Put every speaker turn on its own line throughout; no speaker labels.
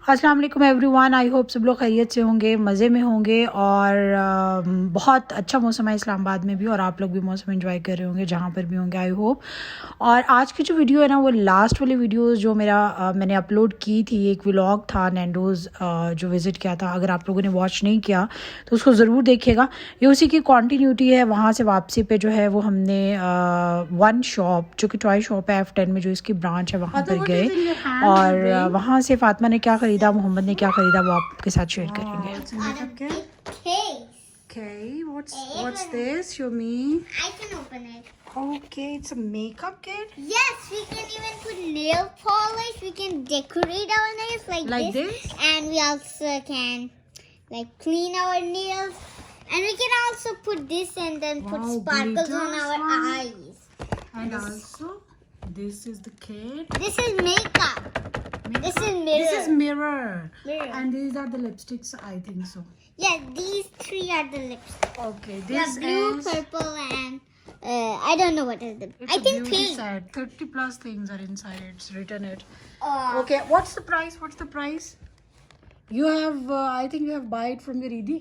अस्सलाम वालेकुम everyone. I hope सब लोग खैरियत से होंगे, मज़े में होंगे और बहुत अच्छा मौसम है इस्लामाबाद में भी और आप लोग भी मौसम एंजॉय कर रहे होंगे जहाँ पर भी होंगे आई होप। और आज की जो वीडियो है ना वो लास्ट वाली वीडियो जो मैंने अपलोड की थी, एक व्लॉग था नैंडोज़ जो विज़िट किया था। अगर आप लोगों ने वॉच नहीं किया तो उसको ज़रूर देखिएगा, ये उसी की कॉन्टीन्यूटी है। वहाँ से वापसी पे जो है वो हमने वन शॉप जो कि टॉय शॉप है F10 में जो इसकी ब्रांच है वहाँ पर गए और वहाँ से फातिमा ने क्या खरीदा, मोहम्मद ने क्या खरीदा वो आपके साथ शेयर करेंगे। Okay, what's this? Show me.
I can open it.
Okay, it's a makeup kit.
Yes, we can even put nail polish. We can decorate our nails like this. And we also can clean our nails. And we can also put this and then put sparkles on our eyes.
And also, this is the kit.
This is makeup. This is mirror.
This is mirror. And these are the lipsticks, I think so.
Yeah, these three are the lipsticks.
Okay, this
blue,
is
purple, and I don't know what is the. I think pink.
Set. 30 plus things are inside. It's written it. Okay, what's the price? What's the price? You have, I think you have buy it from your Eidi.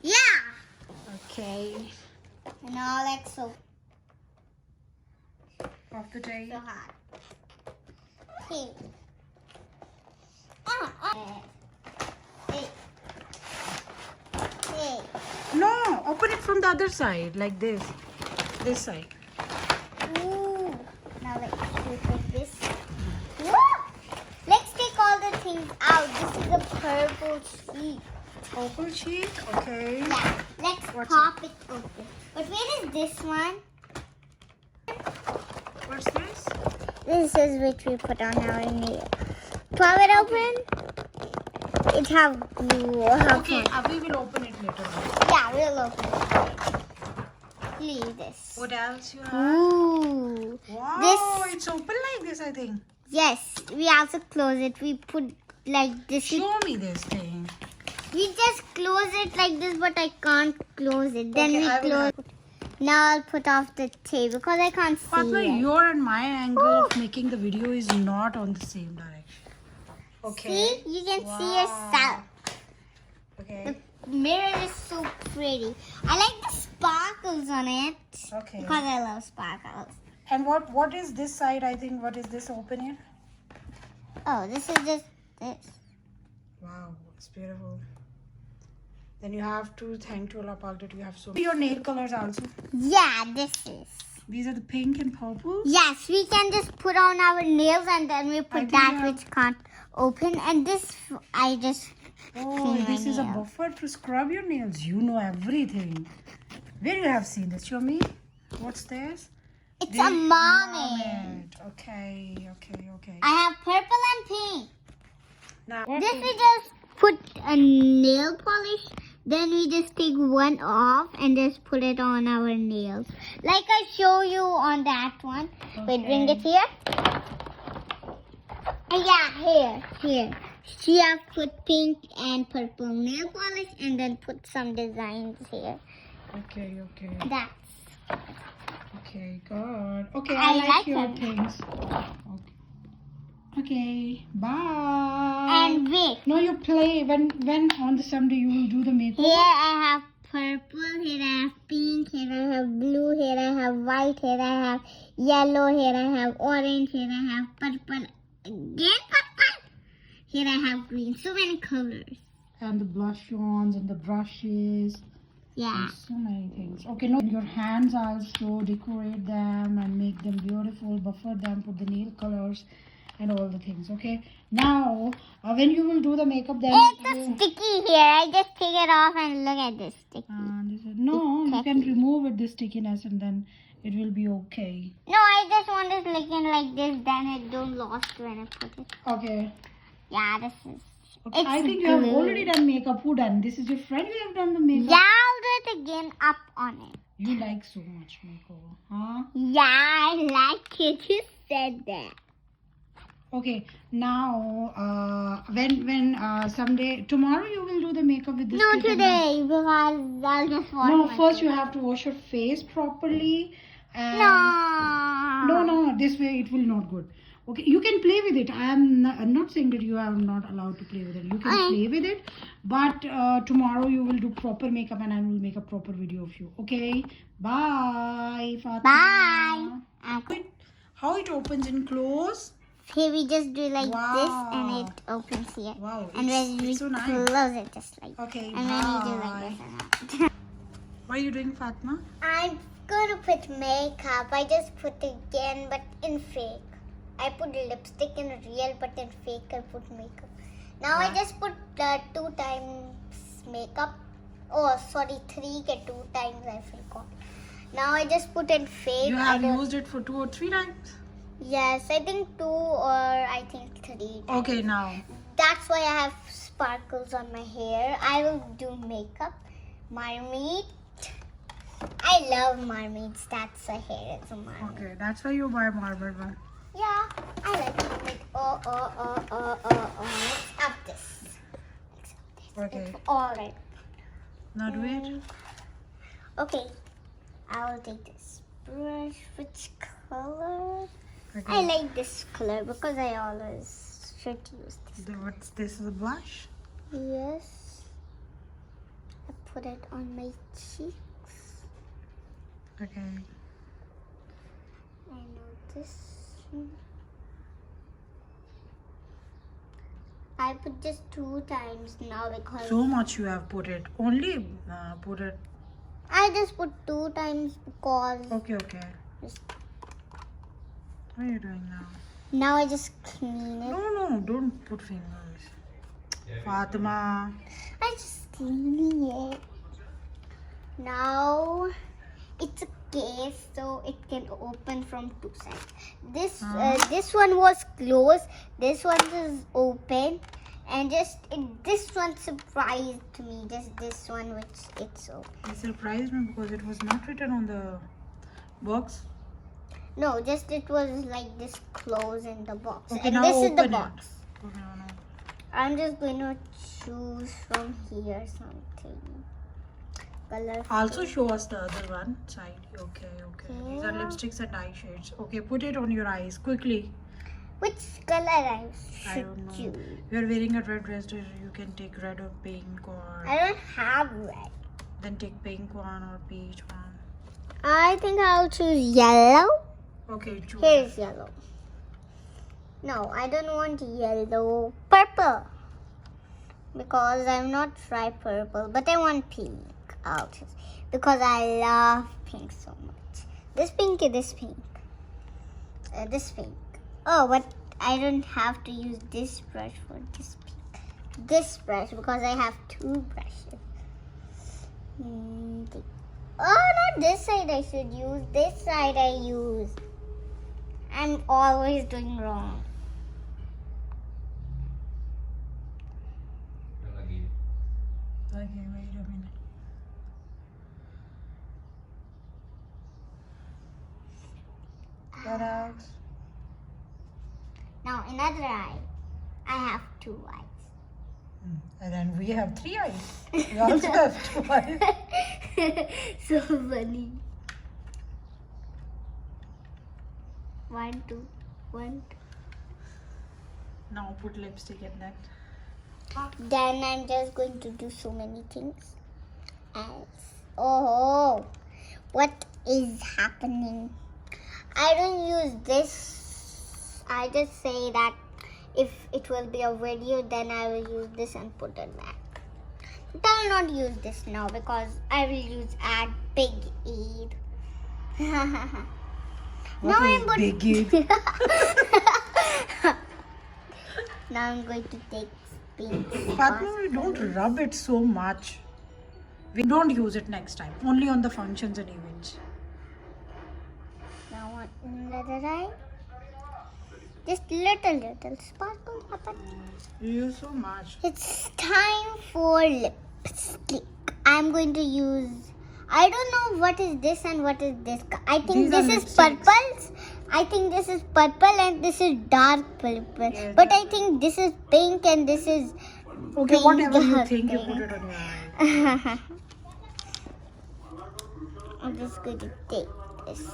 Yeah.
Okay.
No, like so.
Off the tray.
So hot. Okay. Hey.
No, open it from the other side, like this. This side.
Ooh. Now let's take this. Woo! Let's take all the things out. This is a purple sheet.
Purple sheet, okay.
Yeah. Let's pop it open. But where is this one?
What's this?
This is which we put on our nail. Pop it open. It have glue.
Okay, we will open it later on.
Yeah, we'll open it. Leave this.
What else you have?
Ooh.
Wow, it's open like this, I think.
Yes, we also close it. We put like this.
Show me this thing.
We just close it like this, but I can't close it. Then
Okay,
we close. Now I'll put off the tape because I can't see
Fatma,
it.
your and my angle of making the video is not on the same direction. Okay.
See? You can see yourself.
Okay.
The mirror is so pretty. I like the sparkles on it.
Okay.
Because I love sparkles.
And what is this side? I think what is this open here?
Oh, this is just this.
Wow, it's beautiful. Then you have to thank to Allah Pak that you have so many. Your nail colors also.
Yeah, this is.
These are the pink and purple.
Yes, we can just put on our nails and then we put that which can't open. And this, I just.
Oh, this is a buffer to scrub your nails. You know everything. Where you have seen this? Show me. What's this?
It's a marmot.
Okay.
I have purple and pink.
Now
This we just put a nail polish. Then we just take one off and just put it on our nails. Like I show you on that one.
Okay.
Wait, bring it here. Yeah, here. She have put pink and purple nail polish and then put some designs here.
Okay.
That's.
Okay, good. Okay,
I
I
like
your
them.
things. Okay, bye.
And wait.
No, you play. When on the someday you will do the makeup.
Here I have purple, here I have pink, here I have blue, here I have white, here I have yellow, here I have orange, here I have purple, again purple, here I have green. So many colors.
And the blush-ons and the brushes.
Yeah.
And so many things. Okay, no, your hands also decorate them and make them beautiful, buffer them, put the nail colors and all the things. Okay, now when you will do the makeup, then
It's a sticky here. I just take it off and look at this sticky.
No, you can remove it, the stickiness, and then it will be okay.
No, I just want it looking like this, then it don't lost when I put it.
Okay.
Yeah, this is.
Okay.
It's
I think you have already done makeup. Who done? This is your friend. You have done the makeup.
Yeah, I'll do it again up on it.
You like so much makeover, huh?
Yeah, I like it. You said that.
Okay. Now, when someday tomorrow you will do the makeup with this.
No,
kit
today because I'll just wash.
No,
my
first
face.
you have to wash your face properly. And
No.
No, this way it will not good. Okay, you can play with it. I'm not saying that you are not allowed to play with it. You can play with it, but tomorrow you will do proper makeup and I will make a proper video of you. Okay, bye Fatima.
Bye.
How it opens and close?
Here we just do like this and it opens here.
Wow,
And when we
so nice.
close it just like
Okay,
and
bye.
when we do like this.
What are you doing, Fatima?
I'm gonna put makeup. I just put again but in fake. I put lipstick in real but in fake I put makeup. Now I just put 2 times makeup. Oh sorry, 3 ke 2 times I forgot. Now I just put in fake.
You have used it for 2 or 3 times?
Yes, I think 2 or I think 3 times.
Okay, now.
That's why I have sparkles on my hair. I will do makeup. Mermaid. I love mermaids. That's a hair. It's a mermaid.
Okay, that's why you buy marble one.
Yeah, I like mermaid. Let's up this.
Okay.
It's all right.
Now do it.
Okay, I will take this brush. Which color?
Okay.
I like this color because I always should use this.
What's this? Is a blush?
Yes. I put it on my cheeks.
Okay.
I know this. I put just 2 times now because
So much you have put it. Only put it.
I just put 2 times because
Okay, okay.
just,
What are you doing now?
now I just clean it.
No, don't put fingers. Fatima.
I just clean it. Now it's a case so it can open from 2 sides. This one was closed. This one is open. And this one surprised me. Just this one which it's open.
It surprised me because it was not written on the box.
No, just it was like this close in the box.
Okay,
and
now
this is the
open
box.
it. Okay, no.
I'm just going to choose from here something. Color.
Also show us the other one side. Okay. These are
Yeah.
lipsticks and eye shades. Okay, put it on your eyes quickly.
Which color I
I
should
don't know.
choose?
You're wearing a red dress. So you can take red or pink or
I don't have red.
then take pink one or peach one.
I think I'll choose yellow.
Okay, choose.
Here's yellow. No, I don't want yellow. Purple. Because I'm not try purple, but I want pink. I'll choose because I love pink so much. This pink. This pink. Oh, but I don't have to use this brush for this pink. This brush because I have 2 brushes. Oh, not this side I should use. This side I use. I'm always doing wrong.
Okay, wait a minute. Get out.
Now another eye. I have 2 eyes.
And then we have 3 eyes. We also have 2 eyes.
So funny. 1, 2, 1, 2.
Now put lipstick in that.
Then I'm just going to do so many things. Oh, what is happening? I don't use this. I just say that if it will be a video, then I will use this and put it back. But I will not use this now because I will use add big Eid.
What is big Eid?
Now I'm going to take pink.
Fatima, we don't rub it so much. We don't use it next time. Only on the functions and events.
Now on another eye. Just little sparkle happen.
You use so much.
It's time for lipstick. I'm going to use. I don't know what is this and what is this. I think
These are
this is
lipsticks.
purple. I think this is purple and this is dark purple.
Yes,
But I think this is pink and this is.
Okay,
pink.
whatever you think, you put it on your eye.
I'm just going to take this.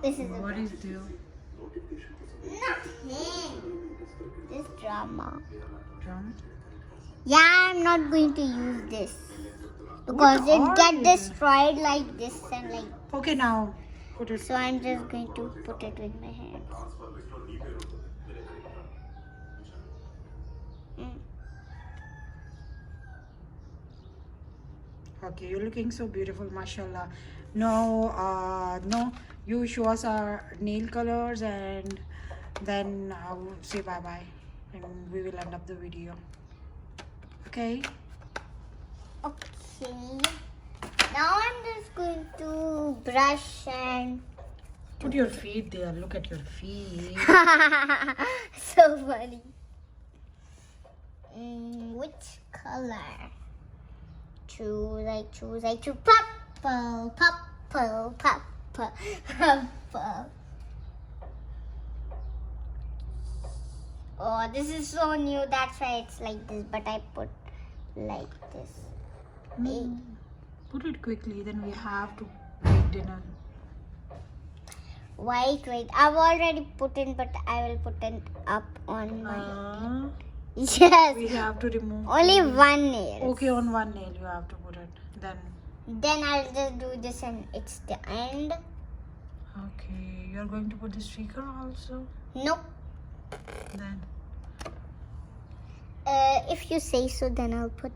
This is
What is this?
nothing. This drama.
Drum?
Yeah, I'm not going to use this because
What
it
are
get
you?
destroyed like this and like.
Okay, now put it.
So I'm just going to put it with my hands.
Okay, you're looking so beautiful, mashallah. No, you show us our nail colors and then I'll say bye bye and we will end up the video. Okay?
Okay. Now I'm just going to brush and.
Put your feet there. Look at your feet.
So funny. Which color? Choose. I choose purple. Oh, this is so new. That's why it's like this. But I put like this.
Put it quickly, then we have to make dinner.
Wait. I've already put in, but I will put it up on my. Yes.
We have to remove.
Only one nail.
Okay, on one nail you have to put it.
Then I'll just do this and it's the end.
Okay, you're going to put the sticker also?
Nope.
Then.
If you say so, then I'll put.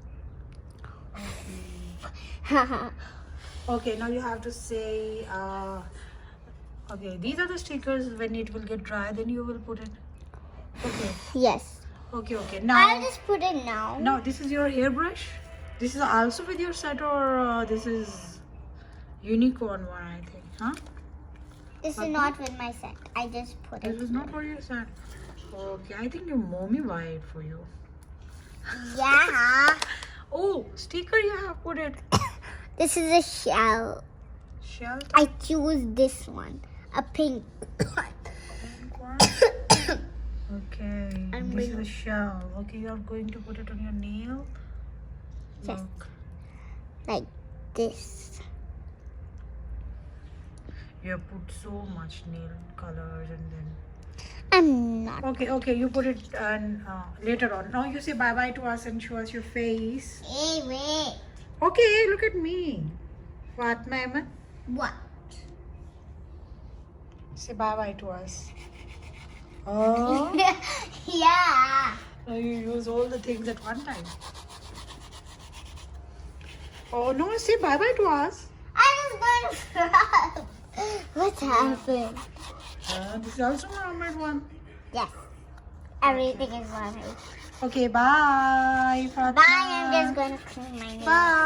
Okay, now you have to say. Okay, these are the stickers. When it will get dry, then you will put it. Okay.
Yes.
Okay. Now.
I'll just put it now.
Now this is your hairbrush. This is also with your set, or this is unicorn one, I think, huh?
This is not with my set. I just put it.
This is not for your set. Okay, I think your mommy buy it for you.
Yeah.
Oh, sticker you have put it.
This is a shell.
Shell.
I choose this one. A pink.
Pink one. Okay, this is a shell. Okay, you are going to put it on your nail.
Yes.
Look.
Like this.
You have put so much nail colors and then.
I'm not.
Okay, you put it and later on. Now you say bye bye to us and show us your face.
Hey, wait.
Okay, look at me. Fatma Ahmed.
What?
Say bye bye to us. Oh.
Yeah.
Now you use all the things at one time. Oh no, say bye bye to us.
I was going to cry. What happened?
This is also Muhammad one.
Yes. Everything is one.
Okay, bye. Fatma.
Bye. I'm just going to clean my nails.
Bye.